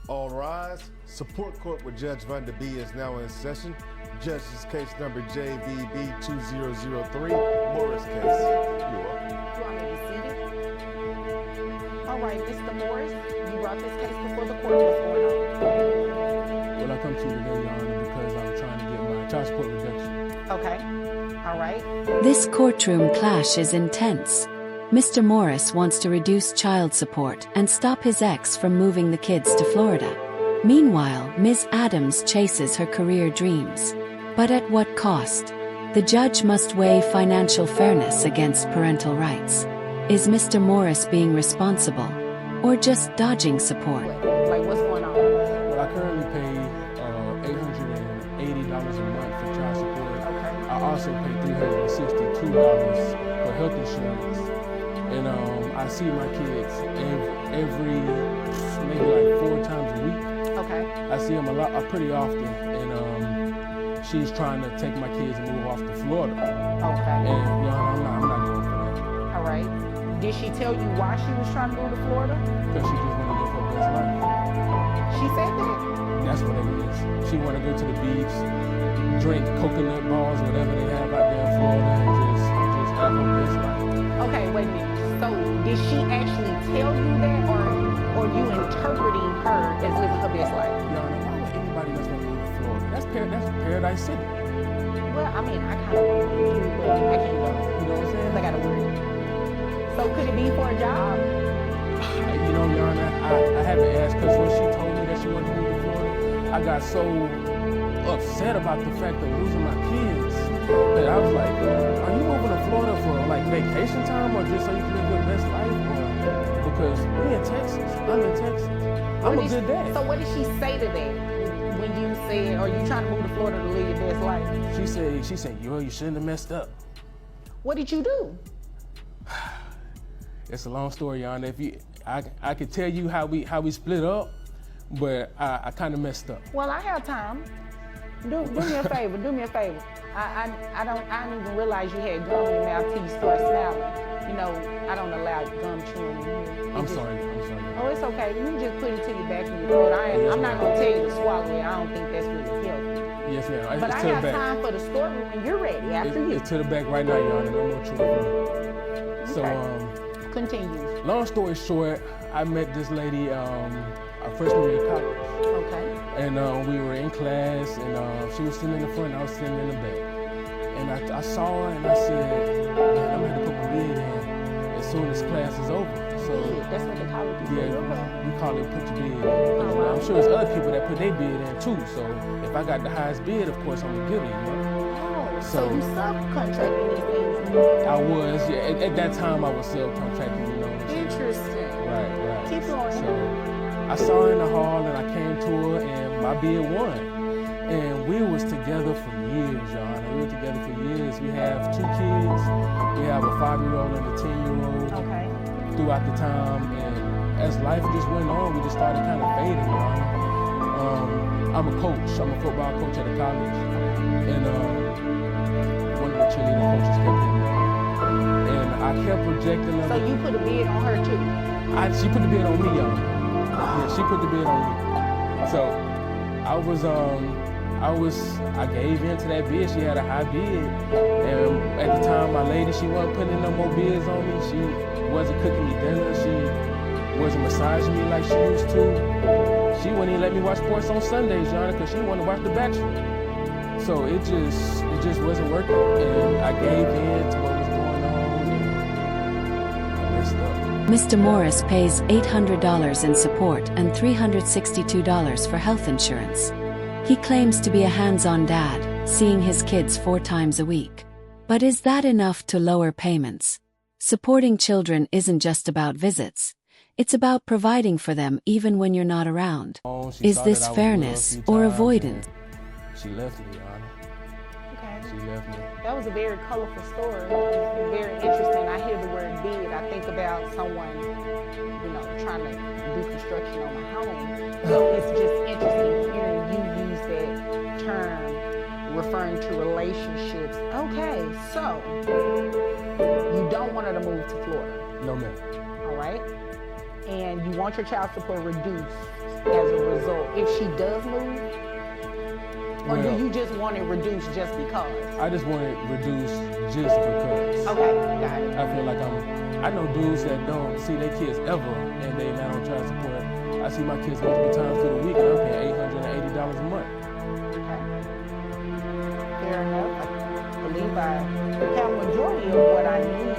All rise. Support court with Judge Van Der Bee is now in session. Judge's case number JVB 2003, Morris case. You're welcome. You want me to be seated? All right, Mr. Morris, you brought this case before the court. What's going on? Well, I come to you today, Your Honor, because I'm trying to get my child support reduction. Okay. All right. This courtroom clash is intense. Mr. Morris wants to reduce child support and stop his ex from moving the kids to Florida. Meanwhile, Ms. Adams chases her career dreams. But at what cost? The judge must weigh financial fairness against parental rights. Is Mr. Morris being responsible, or just dodging support? Like, what's going on? Well, I currently pay $880 a month for child support. Okay. I also pay $362 for health insurance. And I see my kids every maybe like 4 times a week. Okay. I see them pretty often, and she's trying to take my kids and move off to Florida. Okay. And you know, I'm not going for that. All right. Did she tell you why she was trying to move to Florida? Because she just want to live her best life. She said that? That's what it is. She want to go to the beach, drink coconut balls, whatever they have out there in Florida, and just have her best life. Okay, wait a minute. So, did she actually tell you that, or you interpreting her as living her best life? Your Honor, why would anybody else want to move to Florida? That's Paradise City. Well, I mean, I kind of want to do, but I can't go. You know what I'm saying? I got to work. So, could it be for a job? You know, Your Honor, I haven't asked, because when she told me that she wanted to move to Florida, I got so upset about the fact of losing my kids that I was like, are you moving to Florida for like vacation time, or just so you can live your best life? Or because we in Texas, I'm in Texas. I'm a good dad. So what did she say to that when you said, are you trying to move to Florida to live your best life? She said, you shouldn't have messed up. What did you do? It's a long story, Your Honor. I could tell you how we split up, but I kind of messed up. Well, I have time. Do me a favor. Do me a favor. I didn't even realize you had gum in your mouth till you start smiling. You know, I don't allow gum chewing in here. I'm sorry. Oh, it's okay. You just put it to your back of your throat. I'm not gonna tell you to swallow it. I don't think that's really healthy. Yes, ma'am. But I have time for the story when you're ready. After you. It's to the back right now, Your Honor. No more chewing. So, continue. Long story short, I met this lady our freshman year of college. Okay. And we were in class, and she was sitting in the front, and I was sitting in the back. And I saw her, and I said, man, I'm going to put my bid in as soon as class is over. So that's what they call it. Yeah, we call it put your bid in. I'm sure there's other people that put their bid in too. So if I got the highest bid, of course, I'm going to get it, you know? Oh, so you subcontracting these things? I was, yeah. At that time, I was subcontracting, you know. Interesting. Right. Keep going. So I saw her in the hall, and I came to her, and my bid won. And we was together for years, Your Honor. We were together for years. We have 2 kids. We have a 5-year-old and a 10-year-old. Okay. Throughout the time, and as life just went on, we just started kind of fading, Your Honor. I'm a coach. I'm a football coach at a college, and one of the cheerleading coaches kept hitting me. And I kept rejecting her. So you put a bid on her too? She put the bid on me, Your Honor. Yeah, she put the bid on me. So I gave in to that bid. She had a high bid. And at the time, my lady, she wasn't putting in no more bids on me. She wasn't cooking me dinner. She wasn't massaging me like she used to. She wouldn't even let me watch sports on Sundays, Your Honor, because she wanted to watch The Bachelor. So it just wasn't working. And I gave in to what was going on, and I messed up. Mr. Morris pays $800 in support and $362 for health insurance. He claims to be a hands-on dad, seeing his kids 4 times a week. But is that enough to lower payments? Supporting children isn't just about visits. It's about providing for them even when you're not around. Is this fairness or avoidance? She left me, Your Honor. Okay. She left me. That was a very colorful story. It's very interesting. I hear the word bid. I think about someone, trying to do construction on my home. So it's just interesting hearing you use that term referring to relationships. Okay, so you don't want her to move to Florida. No, ma'am. All right? And you want your child support reduced as a proposal if she does move? Or do you just want it reduced just because? I just want it reduced just because. Okay, got it. I feel like I know dudes that don't see their kids ever and they not on child support. I see my kids multiple times through the week and I'm paying $880 a month. Okay. Fair enough. I believe I have a majority of what I needed.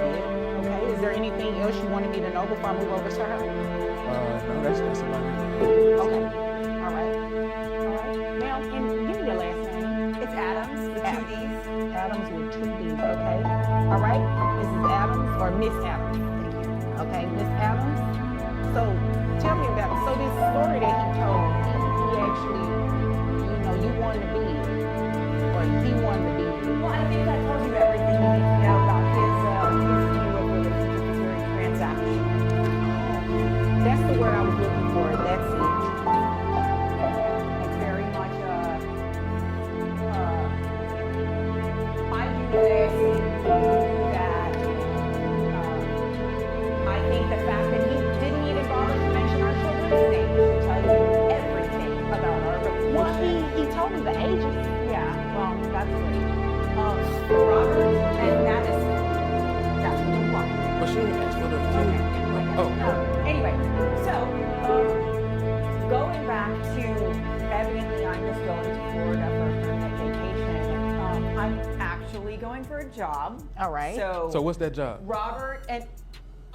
Okay. Is there anything else you wanted me to know before I move over to her? No, that's about it. Okay. All right. Ma'am, and give me your last name. It's Adams with two D's. Adams with two D's, okay. All right, Mrs. Adams or Miss Adams. Thank you. Okay, Miss Adams. So tell me about it. So this story that he told, he actually, you wanted to be it, or he wanted to be it. Well, I think that tells you everything you need to know about his view of relationships. It's very transactional. That's the word I was looking for. That's it. It's very much I do this that I think the fact that he didn't even bother to mention our children's names should tell you everything about our relationship. Well, he told me the ages. Yeah, well, that's great. Robert and Madison. That's what you want. But she didn't ask for the Okay. Oh. Anyway, so going back to evidently I'm just going to Florida for a permanent vacation. I'm actually going for a job. All right. So what's that job? Robert and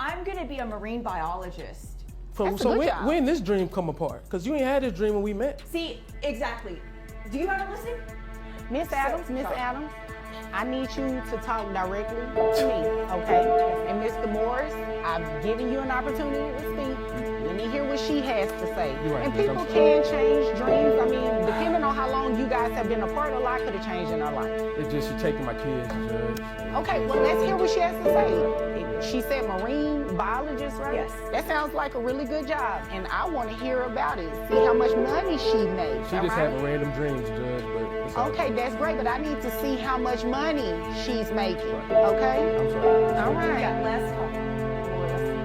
I'm going to be a marine biologist. That's a good job. When this dream come apart? Because you ain't had this dream when we met. See, exactly. Do you want to listen? Miss Adams, Miss sorry. Adams, I need you to talk directly to me, okay? And Mr. Morris, I've given you an opportunity to speak. Let me hear what she has to say. You're right, And Miss, people I'm can change dreams. I mean, depending on how long you guys have been apart, a lot could have changed in her life. It's just she taking my kids, Judge. Okay, well, let's hear what she has to say. She said marine biologist, right? Yes. That sounds like a really good job, and I want to hear about it. See how much money she makes. She all just right? having random dreams, Judge, but it's all Okay, right. that's great, but I need to see how much money she's making, okay? I'm sorry. All We right. got less talking. More listening.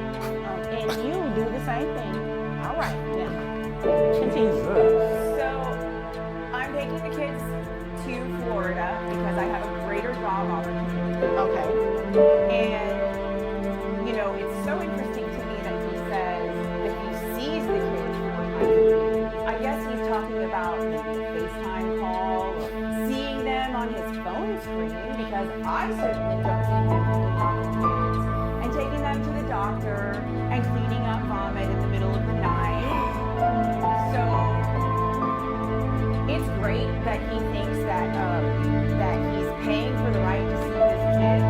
And you do the same thing. All right, now, continue. Jesus. So I'm taking the kids to Florida because I have a greater job opportunity. Okay. And, it's so interesting to me that he says that he sees the kids 4 times a week. I guess he's talking about maybe a FaceTime call or seeing them on his phone screen because I certainly don't see him picking up the kids and taking them to the doctor and cleaning up vomit in the middle of the night. So it's great that he thinks that he's paying for the right to see his kids,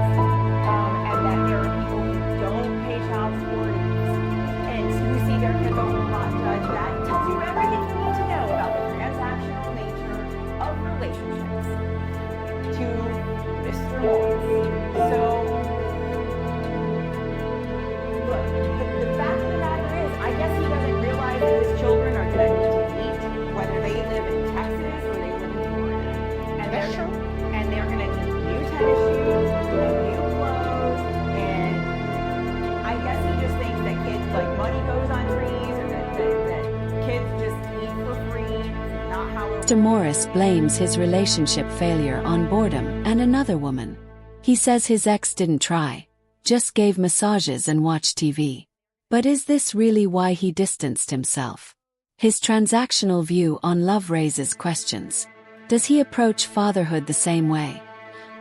and that there are people who don't pay child support and who see their kids a whole lot. Judge, that tells you everything you need to know about the transactional nature of relationships to Mr. Morris. So, look, the fact of the matter is, I guess he doesn't realize that his children are going to need to eat, whether they live in Texas or they live in Florida. And That's true. And they're going to need new tennis shoes, and new clothes, and I guess he just thinks that kids, like money goes on trees, or that kids just eat for free. It's not how it Mr. Morris blames his relationship failure on boredom and another woman. He says his ex didn't try, just gave massages and watched TV. But is this really why he distanced himself? His transactional view on love raises questions. Does he approach fatherhood the same way?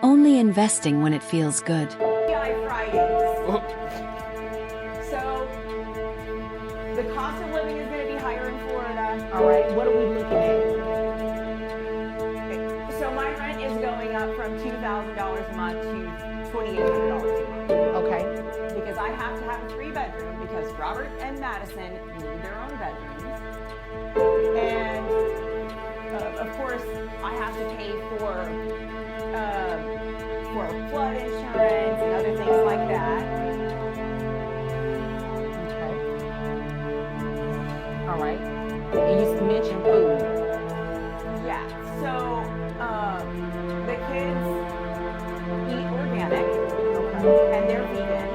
Only investing when it feels good. TGI Fridays. So the cost of living is going to be higher in Florida. All right, what are we looking at? So my rent is going up from $2,000 a month to $2,800 a month. Okay. Because I have to have a 3-bedroom because Robert and Madison need their own bedrooms. And of course, I have to pay for flood insurance and other things like that. Okay. All right. And you mentioned food. Yeah, so the kids eat organic, and they're vegan,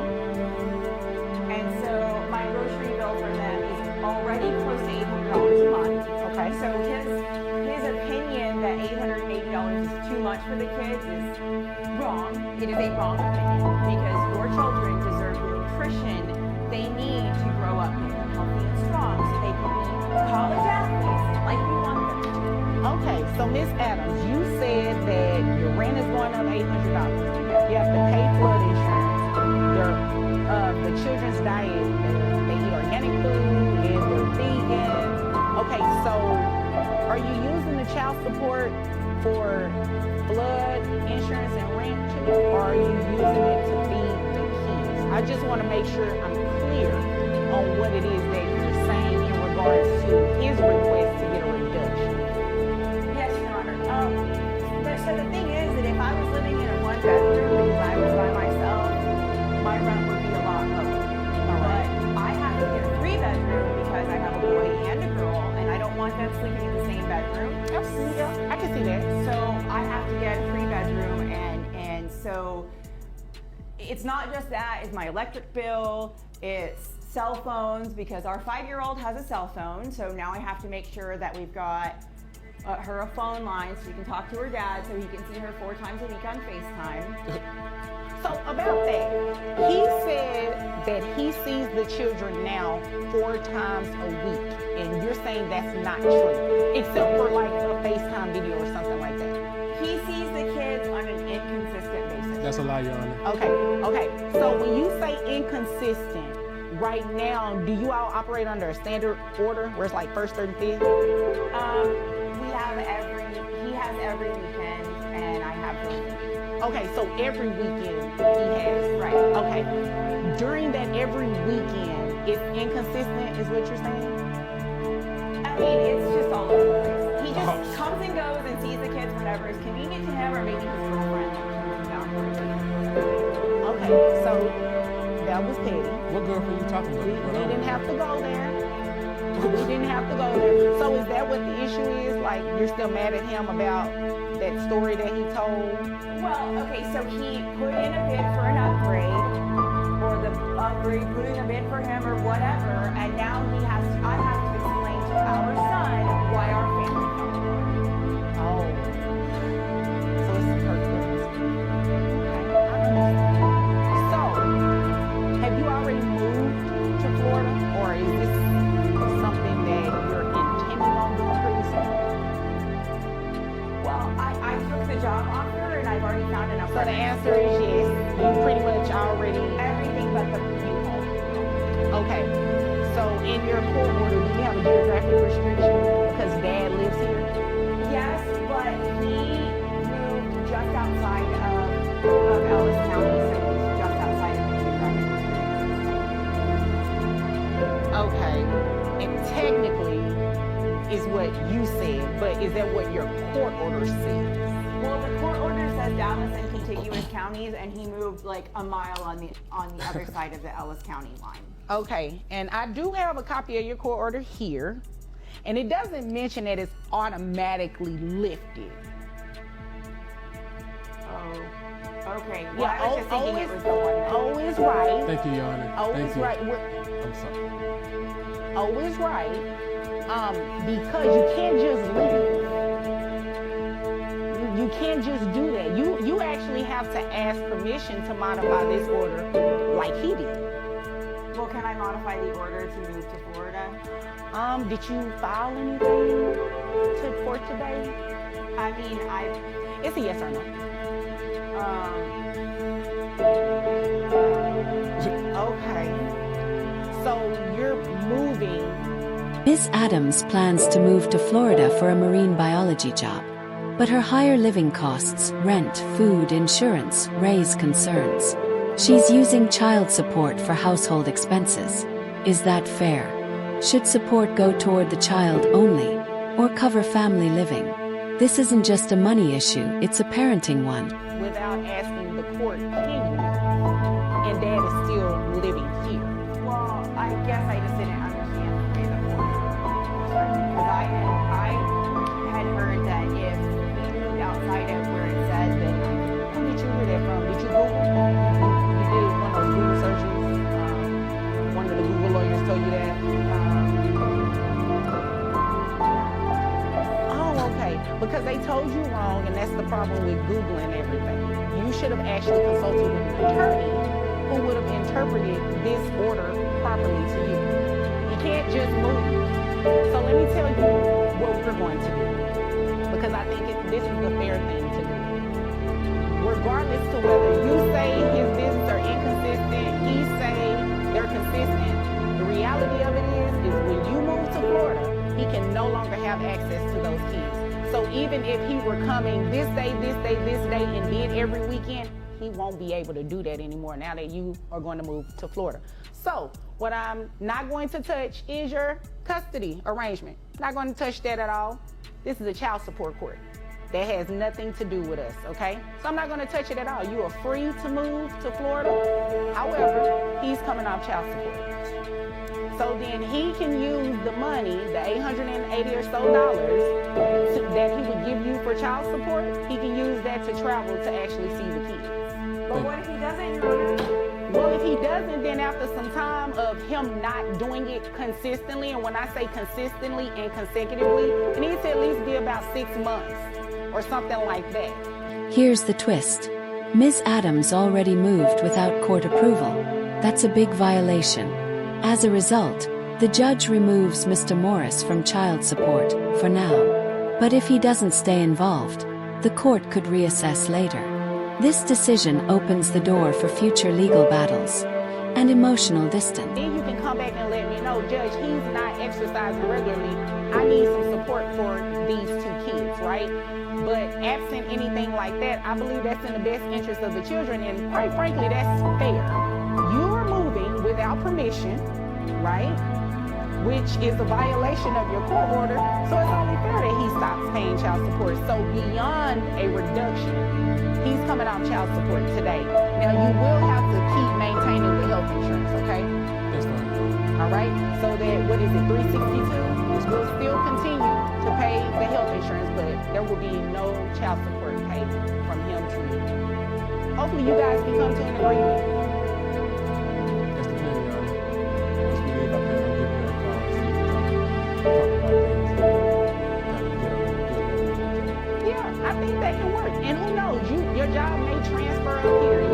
and so my grocery bill for them is already close to $800 a month. Okay. is wrong. It is a wrong opinion because your children deserve the nutrition they need to grow up healthy and strong so they can be college athletes like we want them to. Okay, so Miss Adams, you said that your rent is going up $800. You have to pay flood insurance. The children's diet, they eat organic food and they're vegan. Okay, so are you using the child support for flood insurance and rent too, or are you using it to feed the kids? I just want to make sure I'm clear on what it is that you're saying in regards to his request to get a reduction. Yes, Your Honor. So the thing is that if I was living in a one-bedroom because I was by myself, my rent would be a lot lower. But I have to get a three-bedroom because I have a boy and a girl, and I don't want them sleeping in the same bedroom. Yeah, I can see that. So I have to get a three-bedroom, and so it's not just that. It's my electric bill. It's cell phones because our 5-year-old has a cell phone. So now I have to make sure that we've got her a phone line so she can talk to her dad so he can see her 4 times a week on FaceTime. So about that, he said that he sees the children now 4 times a week, and you're saying that's not true, except for like a FaceTime video or something like that. He sees the kids on an inconsistent basis. That's a lie, Your Honor. Okay. So when you say inconsistent, right now, do you all operate under a standard order where it's like first, third, and fifth? He has every weekend, and I have the Okay, so every weekend he has. right. Okay. During that every weekend, it's inconsistent, is what you're saying? I mean, it's just all over the place. He just comes and goes and sees the kids whenever is convenient to him, or maybe his girlfriend comes down for a date. Okay, so that was petty. What girlfriend you talking about? We What didn't have to go there. We didn't have to go there. So is that what the issue is? Like, you're still mad at him about that story that he told? Well, okay, so he put in a bid for an upgrade, or the upgrade put in a bid for him, or whatever, and now I have to explain to our son why our family fell apart. Oh. So it's some hurt feelings. Okay, I understand. So, have you already moved to Florida, or is this something that you're intending on doing pretty soon? Well, I took the job offer, and I've already found an So the apartment. answer is yes. You pretty much already. Everything but the U-Haul. Okay. So in your court order, do you have a geographic restriction because Dad lives here? Yes, but he moved just outside of Ellis County, so he's just outside of the geographic restriction. Okay. And technically is what you said, but is that what your court order says? Well, the court order says Dallas and contiguous counties, and he moved like a mile on the other side of the Ellis County line. Okay, and I do have a copy of your court order here, and it doesn't mention that it's automatically lifted. Oh, okay. Well, Yeah, I was just thinking it was the one that... O is right. Thank you, Your Honor. O Thank is you. right. I'm sorry. O is right. Because you can't just leave. You can't just do that. You actually have to ask permission to modify this order like he did. Well, can I modify the order to move to Florida? Did you file anything for today? I mean, It's a yes or no. Okay. So you're moving. Ms. Adams plans to move to Florida for a marine biology job. But her higher living costs, rent, food, insurance, raise concerns. She's using child support for household expenses. Is that fair? Should support go toward the child only, or cover family living? This isn't just a money issue, it's a parenting one. Without asking the court, can you? And Dad is still living here. well, I guess I just didn't understand the way the order was written, because I had heard that if we moved outside of where it said, then Who did you hear that from? Did you Google? You did one of those Google searches? One of the Google lawyers told you that? Oh, okay. because they told you wrong, and that's the problem with Googling everything. You should have actually consulted with an attorney who would have interpreted this order properly to you. You can't just move. So let me tell you what we're going to do, because I think this is the fair thing to do. Regardless to whether you say his visits are inconsistent, he say they're consistent, the reality of it is when you move to Florida, he can no longer have access to those kids. So even if he were coming this day, this day, this day, and did every weekend, he won't be able to do that anymore now that you are going to move to Florida. So what I'm not going to touch is your custody arrangement. Not going to touch that at all. This is a child support court. That has nothing to do with us, okay? So I'm not gonna touch it at all. You are free to move to Florida. However, he's coming off child support. So then he can use the money, the $880 or so that he would give you for child support, he can use that to travel to actually see the kids. But what if he doesn't, Your Honor? Well, if he doesn't, then after some time of him not doing it consistently, and when I say consistently and consecutively, it needs to at least be about 6 months or something like that. Here's the twist. Ms. Adams already moved without court approval. That's a big violation. As a result, the judge removes Mr. Morris from child support, for now. But if he doesn't stay involved, the court could reassess later. This decision opens the door for future legal battles and emotional distance. Then you can come back and let me know, Judge, he's not exercising regularly. I need some support for these 2 kids, right? But absent anything like that, I believe that's in the best interest of the children, and quite frankly, that's fair. You're moving without permission, right? Which is a violation of your court order, so it's only fair that he stops paying child support. So beyond a reduction, he's coming off child support today. Now you will have to keep maintaining the health insurance, okay? That's fine. All right, so that, what is it, 362? We'll still continue to pay the health insurance, but there will be no child support paid from him to you. Hopefully you guys can come to an agreement. That's the plan, Your Honor. Once we leave, I plan on giving her a call so we can talk about things and kind of get on a good level. Yeah, I think that can work. And who knows, your job may transfer up here. You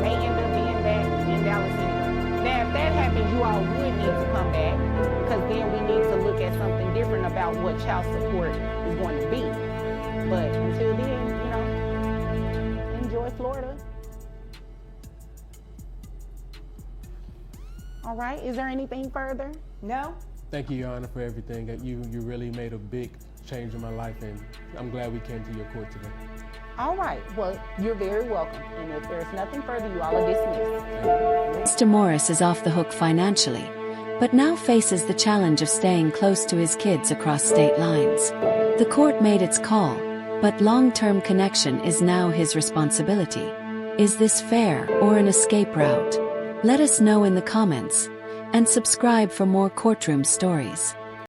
may end up being back in Dallas anyway. Now, if that happens, you all would need to come back, because then we need to look at something different about what child support is going to be. But until then, enjoy Florida. All right, is there anything further? No? Thank you, Your Honor, for everything. You really made a big change in my life, and I'm glad we came to your court today. All right, well, you're very welcome. And if there's nothing further, you all are dismissed. Mr. Morris is off the hook financially, but now faces the challenge of staying close to his kids across state lines. The court made its call, but long-term connection is now his responsibility. Is this fair or an escape route? Let us know in the comments, and subscribe for more courtroom stories.